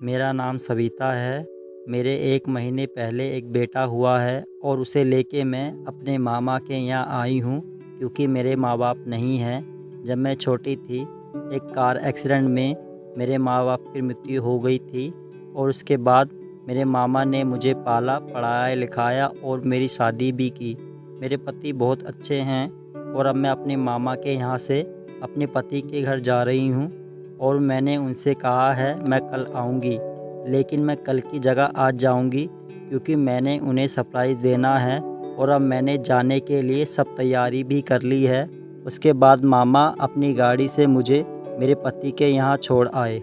मेरा नाम सविता है। मेरे 1 महीने पहले एक बेटा हुआ है और उसे लेके मैं अपने मामा के यहाँ आई हूँ क्योंकि मेरे माँ-बाप नहीं हैं। जब मैं छोटी थी, एक कार एक्सीडेंट में मेरे माँ-बाप की मृत्यु हो गई थी और उसके बाद मेरे मामा ने मुझे पाला, पढ़ाया-लिखाया और मेरी शादी भी की। मेरे पति बहुत अच्छे हैं और अब मैं अपने मामा के यहाँ से अपने पति के घर जा रही हूँ और मैंने उनसे कहा है मैं कल आऊँगी, लेकिन मैं कल की जगह आज जाऊँगी क्योंकि मैंने उन्हें सरप्राइज़ देना है और अब मैंने जाने के लिए सब तैयारी भी कर ली है। उसके बाद मामा अपनी गाड़ी से मुझे मेरे पति के यहाँ छोड़ आए।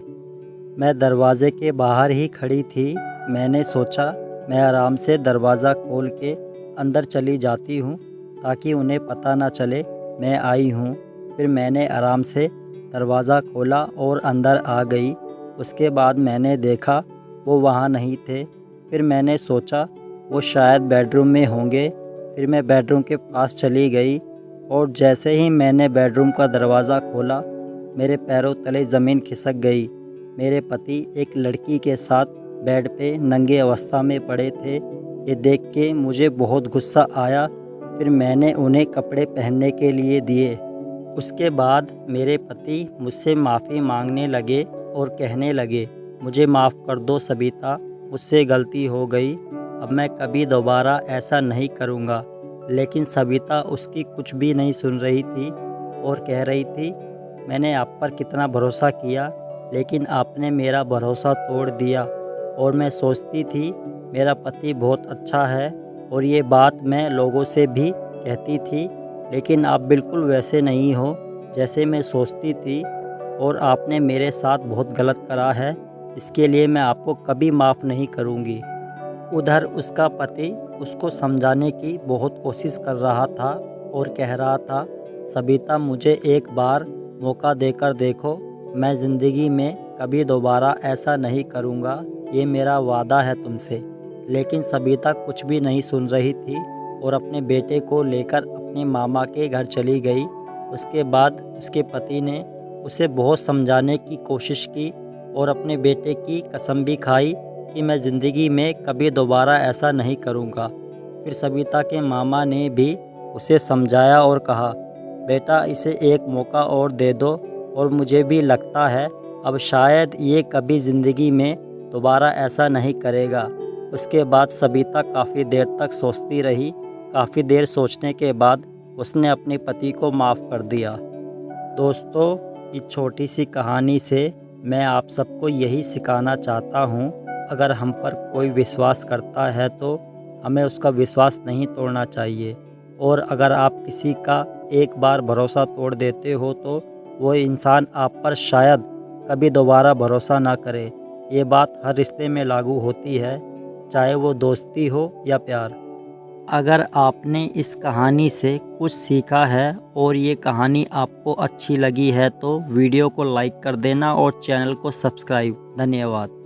मैं दरवाज़े के बाहर ही खड़ी थी। मैंने सोचा मैं आराम से दरवाज़ा खोल के अंदर चली जाती हूँ ताकि उन्हें पता ना चले मैं आई हूँ। फिर मैंने आराम से दरवाज़ा खोला और अंदर आ गई। उसके बाद मैंने देखा वो वहाँ नहीं थे। फिर मैंने सोचा वो शायद बेडरूम में होंगे। फिर मैं बेडरूम के पास चली गई और जैसे ही मैंने बेडरूम का दरवाज़ा खोला, मेरे पैरों तले ज़मीन खिसक गई। मेरे पति एक लड़की के साथ बेड पे नंगे अवस्था में पड़े थे। ये देख के मुझे बहुत गुस्सा आया। फिर मैंने उन्हें कपड़े पहनने के लिए दिए। उसके बाद मेरे पति मुझसे माफ़ी मांगने लगे और कहने लगे, मुझे माफ़ कर दो सबिता, मुझसे गलती हो गई, अब मैं कभी दोबारा ऐसा नहीं करूँगा। लेकिन सबिता उसकी कुछ भी नहीं सुन रही थी और कह रही थी, मैंने आप पर कितना भरोसा किया, लेकिन आपने मेरा भरोसा तोड़ दिया। और मैं सोचती थी मेरा पति बहुत अच्छा है और ये बात मैं लोगों से भी कहती थी, लेकिन आप बिल्कुल वैसे नहीं हो जैसे मैं सोचती थी और आपने मेरे साथ बहुत गलत करा है। इसके लिए मैं आपको कभी माफ़ नहीं करूँगी। उधर उसका पति उसको समझाने की बहुत कोशिश कर रहा था और कह रहा था, सबिता मुझे एक बार मौका देकर देखो, मैं ज़िंदगी में कभी दोबारा ऐसा नहीं करूँगा, ये मेरा वादा है तुमसे। लेकिन सबिता कुछ भी नहीं सुन रही थी और अपने बेटे को लेकर अपने मामा के घर चली गई। उसके बाद उसके पति ने उसे बहुत समझाने की कोशिश की और अपने बेटे की कसम भी खाई कि मैं ज़िंदगी में कभी दोबारा ऐसा नहीं करूँगा। फिर सबिता के मामा ने भी उसे समझाया और कहा, बेटा इसे एक मौका और दे दो और मुझे भी लगता है अब शायद ये कभी ज़िंदगी में दोबारा ऐसा नहीं करेगा। उसके बाद सबिता काफ़ी देर तक सोचती रही। काफ़ी देर सोचने के बाद उसने अपने पति को माफ़ कर दिया। दोस्तों, इस छोटी सी कहानी से मैं आप सबको यही सिखाना चाहता हूँ, अगर हम पर कोई विश्वास करता है तो हमें उसका विश्वास नहीं तोड़ना चाहिए। और अगर आप किसी का एक बार भरोसा तोड़ देते हो तो वो इंसान आप पर शायद कभी दोबारा भरोसा ना करे। ये बात हर रिश्ते में लागू होती है, चाहे वो दोस्ती हो या प्यार। अगर आपने इस कहानी से कुछ सीखा है और ये कहानी आपको अच्छी लगी है तो वीडियो को लाइक कर देना और चैनल को सब्सक्राइब। धन्यवाद।